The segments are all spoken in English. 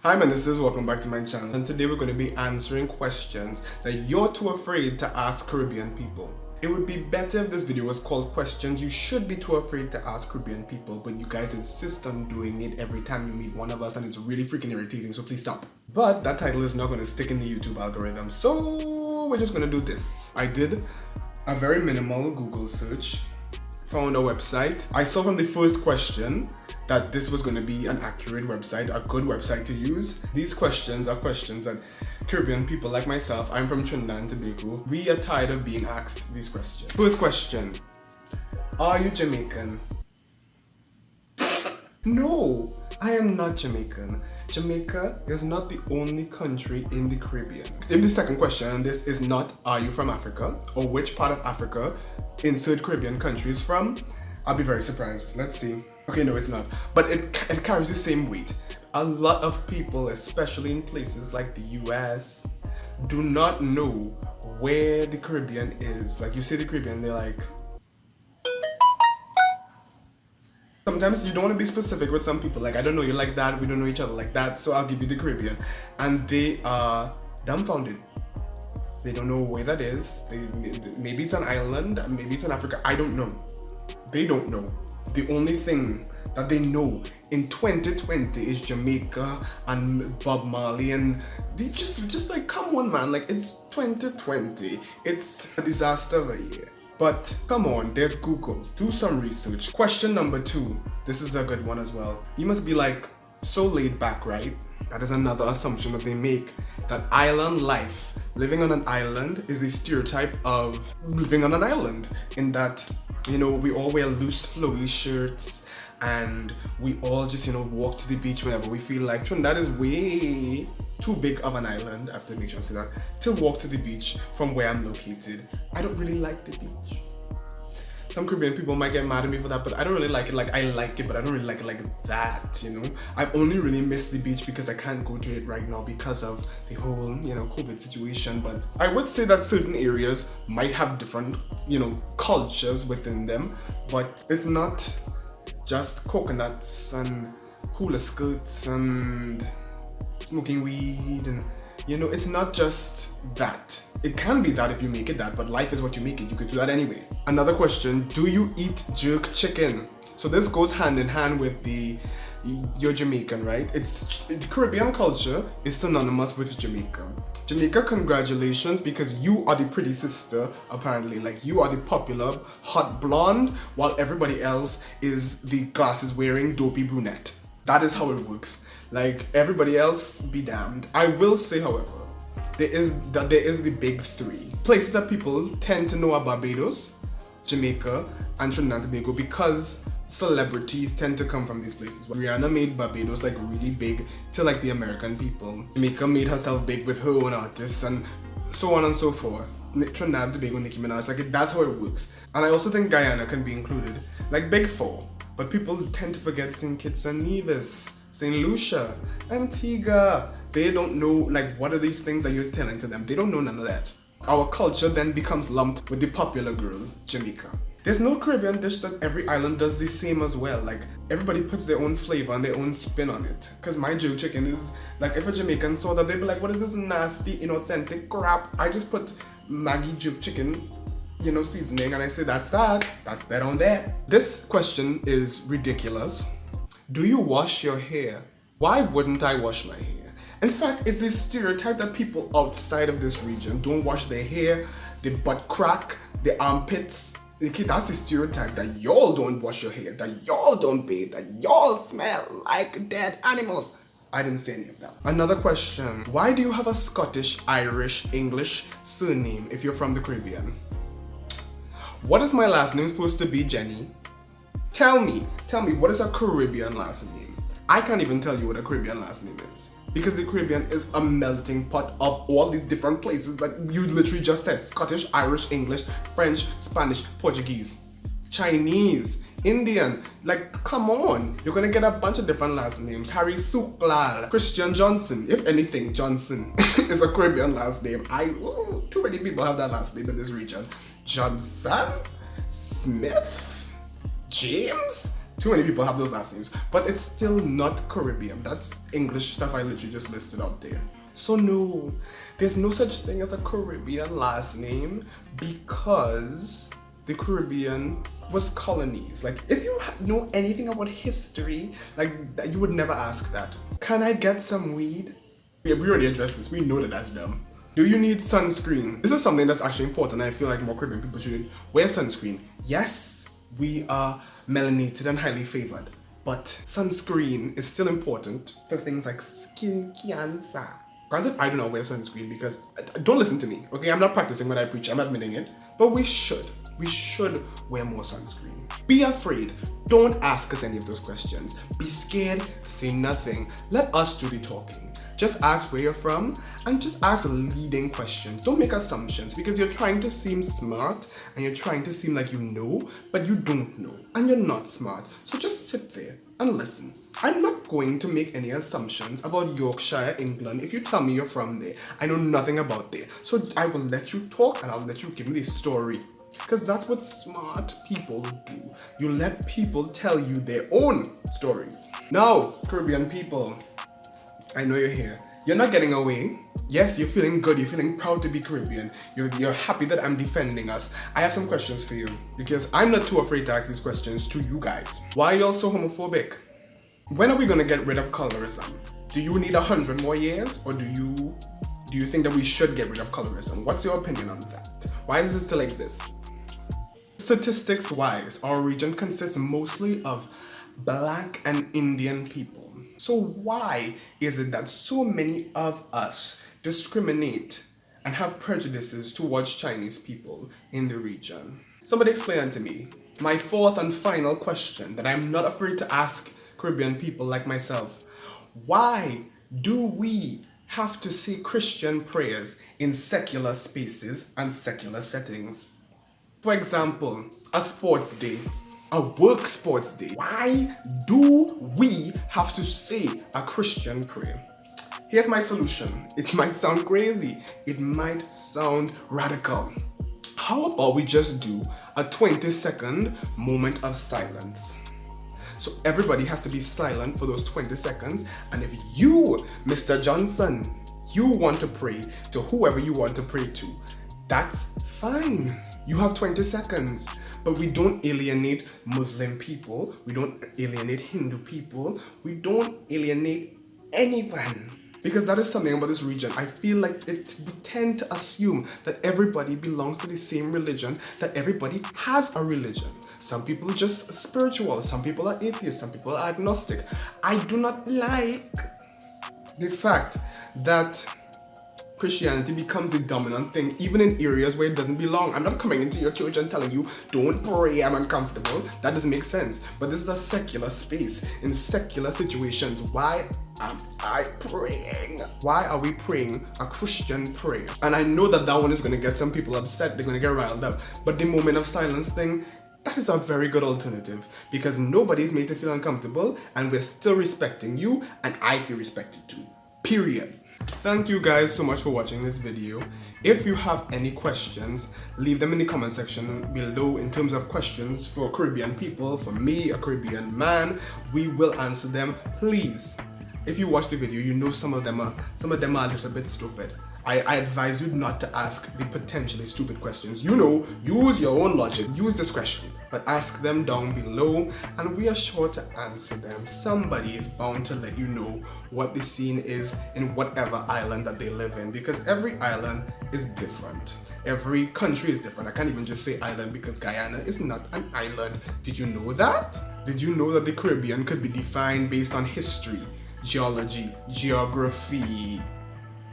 Hi Menaces, welcome back to my channel, and today we're going to be answering questions that you're too afraid to ask Caribbean people. It would be better if this video was called questions you should be too afraid to ask Caribbean people, but you guys insist on doing it every time you meet one of us and it's really freaking irritating, so please stop. But that title is not going to stick in the YouTube algorithm, so we're just going to do this. I did a very minimal Google search, found a website. I saw from the first question that this was going to be an accurate website, a good website to use. These questions are questions that Caribbean people like myself, I'm from Trinidad and Tobago, we are tired of being asked these questions. First question, are you Jamaican? No, I am not Jamaican. Jamaica is not the only country in the Caribbean. If the second question on this is not, are you from Africa? Or which part of Africa insert Caribbean countries from? I'll be very surprised. Let's see. Okay, no, it's not. But it carries the same weight. A lot of people, especially in places like the US, do not know where the Caribbean is. Like, you say the Caribbean, they're like... Sometimes you don't want to be specific with some people. Like, I don't know you like that, we don't know each other like that, so I'll give you the Caribbean. And they are dumbfounded. They don't know where that is. Maybe it's an island, maybe it's in Africa, I don't know. They don't know. The only thing that they know in 2020 is Jamaica and Bob Marley, and they just like, come on man, like, it's 2020. It's a disaster of a year. But come on, there's Google. Do some research. Question number 2. This is a good one as well. You must be like so laid back, right? That is another assumption that they make, that island life, living on an island, is a stereotype of living on an island, in that, you know, we all wear loose flowy shirts and we all just, you know, walk to the beach whenever we feel like. Trinidad is way too big of an island, I have to make sure I say that, to walk to the beach from where I'm located. I don't really like the beach. Some Caribbean people might get mad at me for that, but I don't really like it. Like, I like it, but I don't really like it like that, you know? I've only really missed the beach because I can't go to it right now because of the whole, you know, COVID situation. But I would say that certain areas might have different, you know, cultures within them, but it's not just coconuts and hula skirts and smoking weed, and, you know, it's not just that. It can be that if you make it that, but life is what you make it. You could do that anyway. Another question, do you eat jerk chicken? So this goes hand in hand with you're Jamaican, right? The Caribbean culture is synonymous with Jamaica. Jamaica, congratulations, because you are the pretty sister, apparently. Like, you are the popular hot blonde, while everybody else is the glasses wearing dopey brunette. That is how it works. Like, everybody else be damned. I will say, however, there is the big 3 places that people tend to know are Barbados, Jamaica, and Trinidad and Tobago, because celebrities tend to come from these places. Rihanna made Barbados like really big to like the American people. Jamaica made herself big with her own artists, and so on and so forth. Trinidad and Tobago, Nicki Minaj, like, that's how it works. And I also think Guyana can be included, like big 4. But people tend to forget St. Kitts and Nevis, St. Lucia, Antigua. They don't know, like, what are these things that you're telling to them? They don't know none of that. Our culture then becomes lumped with the popular girl, Jamaica. There's no Caribbean dish that every island does the same as well. Like, everybody puts their own flavor and their own spin on it. Cause my jerk chicken is, like, if a Jamaican saw that, they'd be like, what is this nasty, inauthentic crap? I just put Maggie jerk chicken, you know, seasoning, and I say, that's that on there. This question is ridiculous. Do you wash your hair? Why wouldn't I wash my hair? In fact, it's this stereotype that people outside of this region don't wash their hair, the butt crack, the armpits. Okay, that's a stereotype, that y'all don't wash your hair, that y'all don't bathe, that y'all smell like dead animals. I didn't say any of that. Another question, why do you have a Scottish, Irish, English surname if you're from the Caribbean? What is my last name supposed to be, Jenny? Tell me, what is a Caribbean last name? I can't even tell you what a Caribbean last name is. Because the Caribbean is a melting pot of all the different places that you literally just said. Scottish, Irish, English, French, Spanish, Portuguese, Chinese, Indian. Like, come on. You're gonna get a bunch of different last names. Harry Suklal, Christian Johnson. If anything, Johnson is a Caribbean last name. Too many people have that last name in this region. Johnson, Smith, James, Too many people have those last names, but it's still not Caribbean. That's English stuff I literally just listed out there. So no, there's no such thing as a Caribbean last name because the Caribbean was colonies. Like, if you know anything about history, like, you would never ask that. Can I get some weed? Yeah, we already addressed this. We know that that's dumb. Do you need sunscreen? This is something that's actually important. I feel like more Caribbean people should wear sunscreen. Yes, we are melanated and highly favored, but sunscreen is still important for things like skin cancer. Granted, I do not wear sunscreen because, don't listen to me, okay? I'm not practicing what I preach, I'm admitting it, but we should wear more sunscreen. Be afraid, don't ask us any of those questions. Be scared, say nothing. Let us do the talking. Just ask where you're from and just ask leading questions. Don't make assumptions because you're trying to seem smart and you're trying to seem like you know, but you don't know and you're not smart. So just sit there and listen. I'm not going to make any assumptions about Yorkshire, England. If you tell me you're from there, I know nothing about there. So I will let you talk and I'll let you give me the story. Because that's what smart people do. You let people tell you their own stories. Now, Caribbean people, I know you're here. You're not getting away. Yes, you're feeling good. You're feeling proud to be Caribbean. You're happy that I'm defending us. I have some questions for you because I'm not too afraid to ask these questions to you guys. Why are you all so homophobic? When are we gonna get rid of colorism? Do you need 100 more years, or do you think that we should get rid of colorism? What's your opinion on that? Why does it still exist? Statistics wise, our region consists mostly of Black and Indian people. So why is it that so many of us discriminate and have prejudices towards Chinese people in the region? Somebody explain that to me. My fourth and final question that I'm not afraid to ask Caribbean people like myself. Why do we have to say Christian prayers in secular spaces and secular settings? For example, a sports day, a work sports day. Why do we have to say a Christian prayer? Here's my solution. It might sound crazy. It might sound radical. How about we just do a 20-second moment of silence? So everybody has to be silent for those 20 seconds. And if you, Mr. Johnson, you want to pray to whoever you want to pray to, that's fine. You have 20 seconds. But we don't alienate Muslim people. We don't alienate Hindu people. We don't alienate anyone. Because that is something about this region. I feel like we tend to assume that everybody belongs to the same religion, that everybody has a religion. Some people are just spiritual, some people are atheists, some people are agnostic. I do not like the fact that Christianity becomes the dominant thing, even in areas where it doesn't belong. I'm not coming into your church and telling you, don't pray, I'm uncomfortable. That doesn't make sense. But this is a secular space. In secular situations, why am I praying? Why are we praying a Christian prayer? And I know that one is going to get some people upset. They're going to get riled up. But the moment of silence thing, that is a very good alternative because nobody's made to feel uncomfortable and we're still respecting you and I feel respected too. Period. Thank you guys so much for watching this video. If you have any questions, leave them in the comment section below in terms of questions for Caribbean people, for me, a Caribbean man. We will answer them. Please, if you watch the video, you know some of them are a little bit stupid. I advise you not to ask the potentially stupid questions. You know, use your own logic, use discretion, but ask them down below and we are sure to answer them. Somebody is bound to let you know what the scene is in whatever island that they live in because every island is different. Every country is different. I can't even just say island because Guyana is not an island. Did you know that? Did you know that the Caribbean could be defined based on history, geology, geography,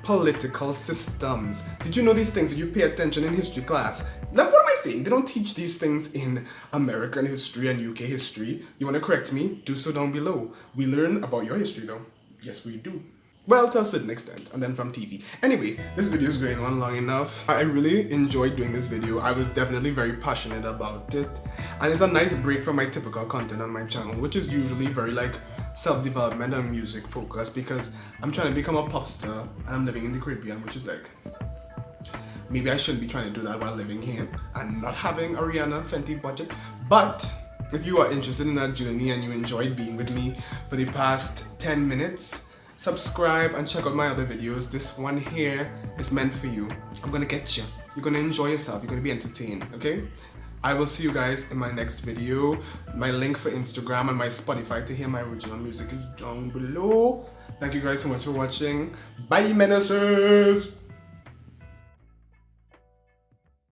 political systems? Did you know these things? Did you pay attention in history class? Like, what am I saying? They don't teach these things in American history and UK history. You want to correct me? Do so down below. We learn about your history though. Yes, we do. Well, to a certain extent, and then from TV. Anyway, this video is going on long enough. I really enjoyed doing this video. I was definitely very passionate about it. And it's a nice break from my typical content on my channel, which is usually very like self-development and music focused because I'm trying to become a pop star and I'm living in the Caribbean, which is like, maybe I shouldn't be trying to do that while living here and not having a Rihanna Fenty budget, but If you are interested in that journey and you enjoyed being with me for the past 10 minutes, subscribe and check out my other videos. This one here is meant for you. I'm gonna get you. You're gonna enjoy yourself. You're gonna be entertained, okay? I will see you guys in my next video. My link for Instagram and my Spotify to hear my original music is down below. Thank you guys so much for watching. Bye, menaces!